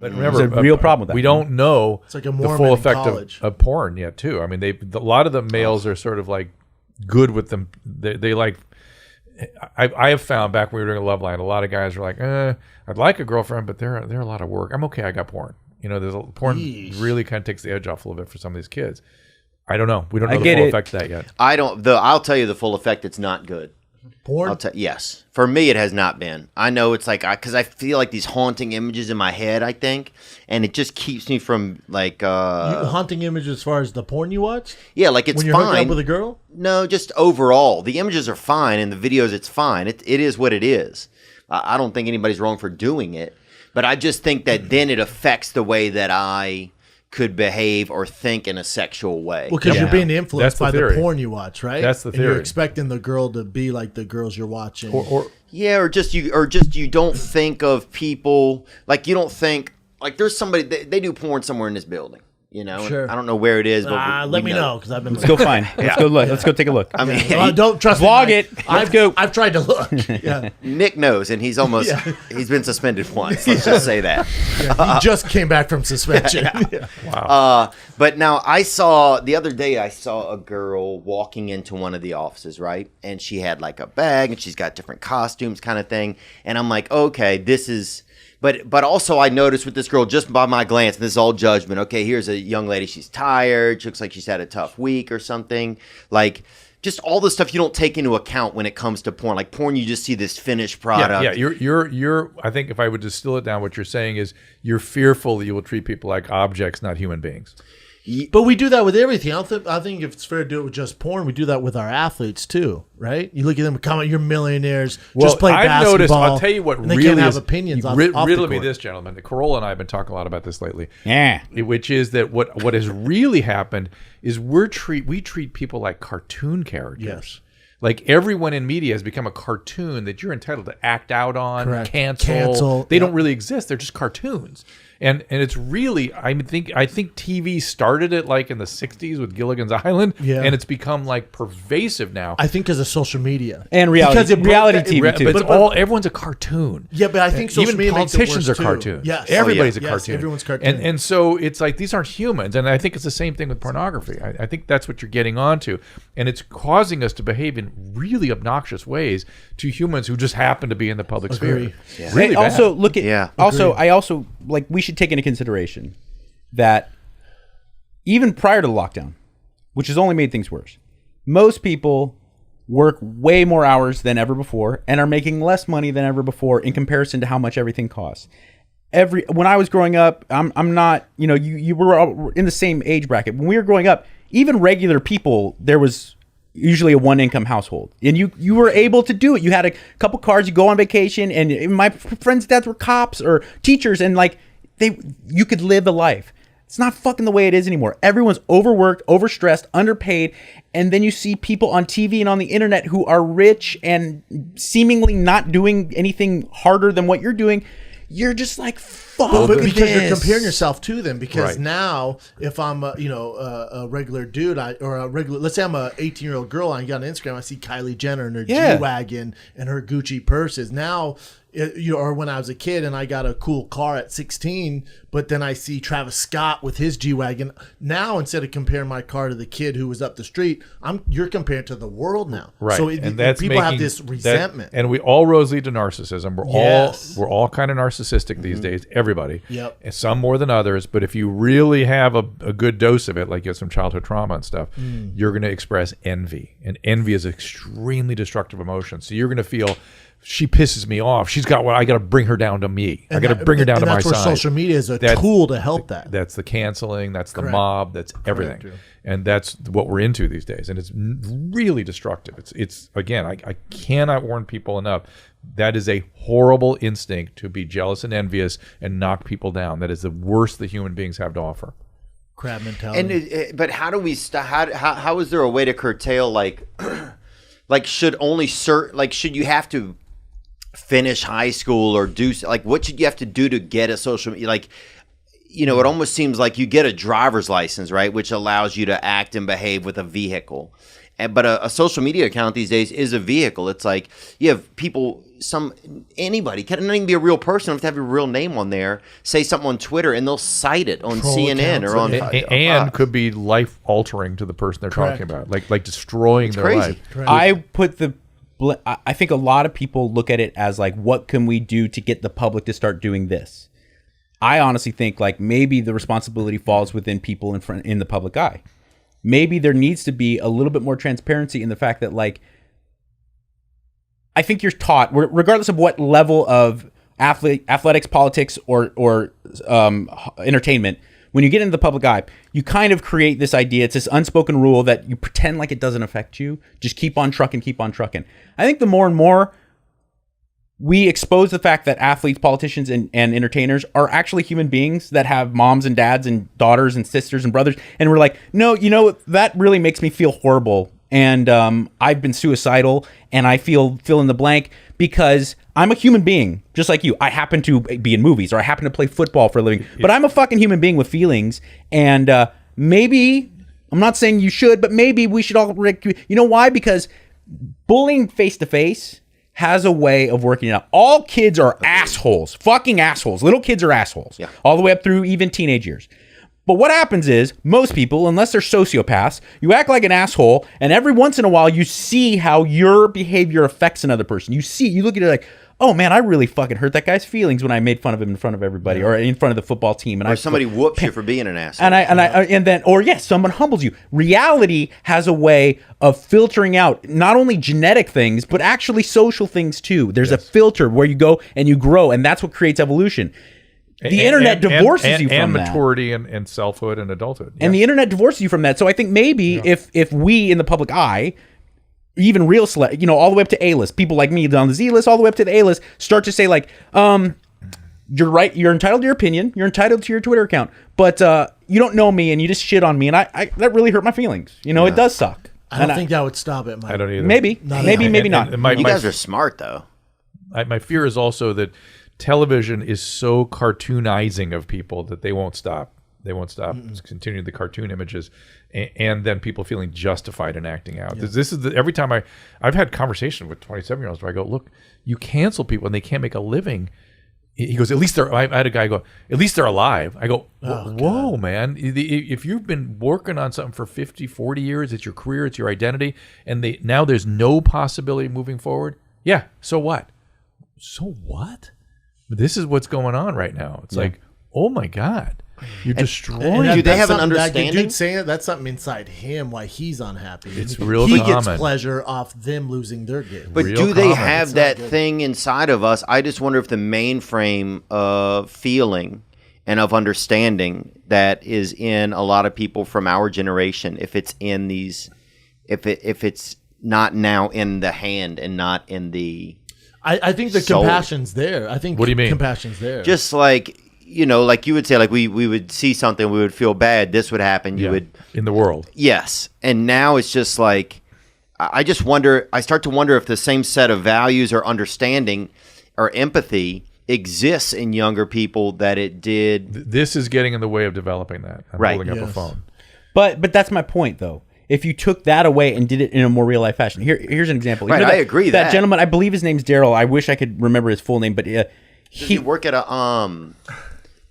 But remember, there's a real problem with that. We don't know It's like a the Mormon full in effect college. of porn yet, too. I mean, a lot of the males are sort of like good with them. They like. I have found back when we were doing Love Line, a lot of guys are like, I'd like a girlfriend, but they're a lot of work. I'm okay. I got porn. Porn really kind of takes the edge off a little bit for some of these kids. I don't know. We don't know the full effect of that yet. I'll tell you the full effect. It's not good. Porn? Yes. For me, it has not been. I know it's like, because I feel like these haunting images in my head, I think, and it just keeps me from like... haunting images as far as the porn you watch? Yeah, like it's when you're fine. hooking up with a girl? No, just overall. The images are fine, and the videos, it's fine. It is what it is. I don't think anybody's wrong for doing it, but I just think that then it affects the way that I could behave or think in a sexual way. Well, because you're being influenced by the theory. porn you watch, right? That's the And you're theory. expecting the girl to be like the girls you're watching. Or Yeah, or just you don't think of people like you don't think like there's somebody they do porn somewhere in this building, and Sure. I don't know where it is, but let me know because I've been. Let's go find. Let's go look. Let's go take a look. I mean, Don't trust Vlog me. it. Let's go. I've tried to look. Yeah. Nick knows, and he's almost he's been suspended once. Let's just say that. He just came back from suspension. wow. But now the other day I saw a girl walking into one of the offices, right? And she had like a bag and she's got different costumes kind of thing. And I'm like, okay, this is, but also I noticed with this girl just by my glance, and this is all judgment. Okay, here's a young lady. She's tired. She looks like she's had a tough week or something. Like just all the stuff you don't take into account when it comes to porn. Like porn, you just see this finished product. Yeah, you're. I think if I would distill it down, what you're saying is you're fearful that you will treat people like objects, not human beings. But we do that with everything. I think if it's fair to do it with just porn, we do that with our athletes too, right? You look at them and comment, "You're millionaires. Just play I've basketball." noticed. I'll tell you what and they really can't have is, opinions. Off riddle the me court. this, gentlemen. Corolla and I have been talking a lot about this lately. Yeah. Which is that what has really happened is we treat people like cartoon characters. Yes. Like everyone in media has become a cartoon that you're entitled to act out on, Correct. cancel. They don't really exist. They're just cartoons. And it's really, I think TV started it like in the 60s with Gilligan's Island, and it's become like pervasive now. I think because of social media And reality, Because it broke reality that- TV too. But everyone's a cartoon. Yeah, but I think social even media makes it politicians worse, are too. cartoons. Yes. Everybody's Oh, yeah. a Yes, cartoon. everyone's cartoon. And so it's like these aren't humans. And I think it's the same thing with pornography. I think that's what you're getting onto. And it's causing us to behave in really obnoxious ways to humans who just happen to be in the public Agree. sphere. Yeah. Really bad. Also, look at. Yeah. Also, I also like we should take into consideration that even prior to the lockdown, which has only made things worse, most people work way more hours than ever before and are making less money than ever before in comparison to how much everything costs. When I was growing up, I'm not, you were all in the same age bracket. When we were growing up, even regular people, there was usually a one-income household, and you were able to do it. You had a couple cars, you go on vacation, and my friends' dads were cops or teachers, and like you could live a life. It's not fucking the way it is anymore. Everyone's overworked, overstressed, underpaid, and then you see people on TV and on the internet who are rich and seemingly not doing anything harder than what you're doing. You're just like, fuck But because this. you're comparing yourself to them. Because Right. now, if I'm a regular dude, let's say I'm a 18-year-old girl, and I got on Instagram, I see Kylie Jenner and her G-Wagon and her Gucci purses. Now, or when I was a kid and I got a cool car at 16, but then I see Travis Scott with his G-Wagon. Now, instead of comparing my car to the kid who was up the street, you're comparing to the world now. Right. So and that's people have making this resentment. and we all roads lead to narcissism. We're all kind of narcissistic these days. Everybody. Yep. And some more than others. But if you really have a good dose of it, like you have some childhood trauma and stuff, you're going to express envy. And envy is an extremely destructive emotion. So you're going to feel, she pisses me off. She's got what I got to bring her down to me. I got to bring her down to my side. That's where social media is a tool to help that. That's the canceling. That's the Correct. mob. That's everything. Correct. And that's what we're into these days. And it's really destructive. It's again, I cannot warn people enough. That is a horrible instinct to be jealous and envious and knock people down. That is the worst that human beings have to offer. Crab mentality. But how do we how is there a way to curtail like should you have to finish high school or do like what should you have to do to get a social media it almost seems like you get a driver's license, right, which allows you to act and behave with a vehicle, but a social media account these days is a vehicle. It's like you have people anybody, can't even be a real person, don't have to have your real name on there, say something on Twitter and they'll cite it on CNN or on and could be life altering to the person they're talking about, like destroying their crazy. life. Right. I put I think a lot of people look at it as like, what can we do to get the public to start doing this? I honestly think like maybe the responsibility falls within people in the public eye. Maybe there needs to be a little bit more transparency in the fact that like, I think you're taught, regardless of what level of athletics, politics, or entertainment, when you get into the public eye, you kind of create this idea. It's this unspoken rule that you pretend like it doesn't affect you. Just keep on trucking, keep on trucking. I think the more and more we expose the fact that athletes, politicians, and entertainers are actually human beings that have moms and dads and daughters and sisters and brothers. And we're like, no, that really makes me feel horrible. And I've been suicidal and I fill in the blank because I'm a human being, just like you. I happen to be in movies or I happen to play football for a living, but I'm a fucking human being with feelings. And maybe, I'm not saying you should, but maybe we should all, you know why? Because bullying face to face has a way of working it out. All kids are assholes, fucking assholes. Little kids are assholes, all the way up through even teenage years. But what happens is most people, unless they're sociopaths, you act like an asshole, and every once in a while you see how your behavior affects another person. You look at it like, oh man, I really fucking hurt that guy's feelings when I made fun of him in front of everybody or in front of the football team. And somebody whoops you for being an asshole. And then someone humbles you. Reality has a way of filtering out not only genetic things, but actually social things too. There's a filter where you go and you grow, and that's what creates evolution. The internet divorces you from that. And maturity and selfhood and adulthood. And the internet divorces you from that. So I think maybe if we in the public eye, even real all the way up to A-list, people like me on the Z-list, all the way up to the A-list, start to say like, you're right, you're entitled to your opinion, you're entitled to your Twitter account, but you don't know me and you just shit on me, and I that really hurt my feelings. It does suck. I don't think that would stop it, Mike. I don't either. Maybe not. You guys are smart though. My fear is also that television is so cartoonizing of people that they won't stop. They won't stop continuing the cartoon images, and then people feeling justified in acting out. This is every time I've had conversation with 27-year-olds where I go, look, you cancel people and they can't make a living. He goes, at least I had a guy go, at least they're alive. I go, whoa, man. If you've been working on something for 50, 40 years, it's your career, it's your identity, and now there's no possibility of moving forward. Yeah, so what? So what? This is what's going on right now. It's like, oh my God, you're destroying. Do they have an That understanding? dude saying it, that's something inside him why he's unhappy. It's real He common. gets pleasure off them losing their game. But Real do they common. have It's that not good. thing inside of us? I just wonder if the mainframe of feeling and of understanding that is in a lot of people from our generation, if it's in these, if it's not now in the hand and not in the I think the soul. compassion's there. I think What do you mean? compassion's there. Just like, like you would say, like we would see something, we would feel bad, this would happen, you would, in the world. yes. And now it's just like, I just wonder, I start to wonder if the same set of values or understanding or empathy exists in younger people that it did. This is getting in the way of developing that. I'm Right. holding up a Yes. phone. But that's my point, though. If you took that away and did it in a more real life fashion, here's an example. Right, I agree that that. gentleman. I believe his name's Daryl. I wish I could remember his full name, but Does he work at a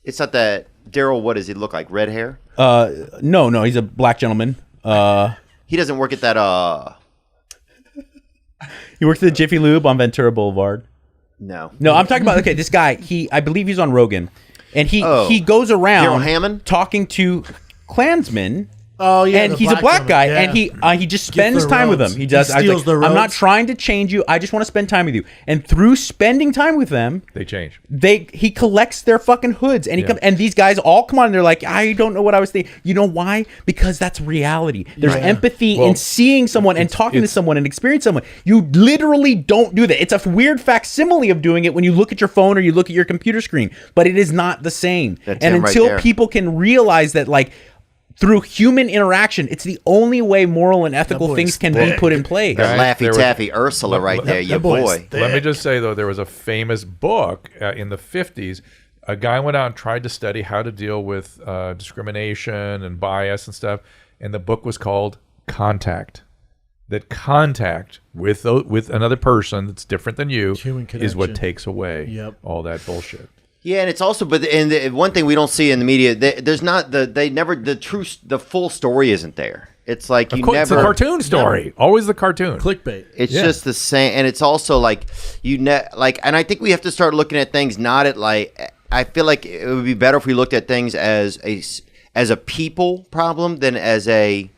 it's not that Daryl, what does he look like? Red hair? no, he's a black gentleman. He doesn't work at that He works at the Jiffy Lube on Ventura Boulevard. no. No, I'm talking about this guy. I believe he's on Rogan, and he goes around Daryl Hammond? talking to Klansmen. Oh yeah, And the he's a black guy, gentleman, yeah. and he just spends their time with roads. them. He does. He I was steals their I'm not roads. trying to change you. I just want to spend time with you. And through spending time with them, They change. he collects their fucking hoods, and and these guys all come on and they're like, I don't know what I was thinking. You know why? Because that's reality. There's empathy in seeing someone and talking to someone and experiencing someone. You literally don't do that. It's a weird facsimile of doing it when you look at your phone or you look at your computer screen, but it is not the same. That's and him right until there. people can realize that, like, through human interaction, it's the only way moral and ethical boy's things can be thick. put in place. That Right, there Laffy was- Taffy Ursula right there, your boy's boy. thick. Let me just say, though, there was a famous book in the 50s. A guy went out and tried to study how to deal with discrimination and bias and stuff. And the book was called Contact. that contact with another person that's different than you Human is what connection. takes away Yep. all that bullshit. Yeah, and it's also, one thing we don't see in the media, there's not the full story isn't there. It's like Of course, it's a cartoon story. Always the cartoon. Clickbait. It's just the same, and it's also like and I think we have to start looking at things not at like. I feel like it would be better if we looked at things as a people problem than as a.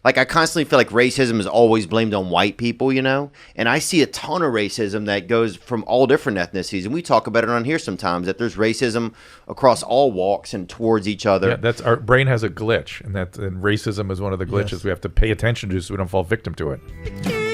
Like, I constantly feel like racism is always blamed on white people, you know? And I see a ton of racism that goes from all different ethnicities. And we talk about it on here sometimes, that there's racism across all walks and towards each other. Yeah, that's our brain has a glitch, and racism is one of the glitches we have to pay attention to so we don't fall victim to it.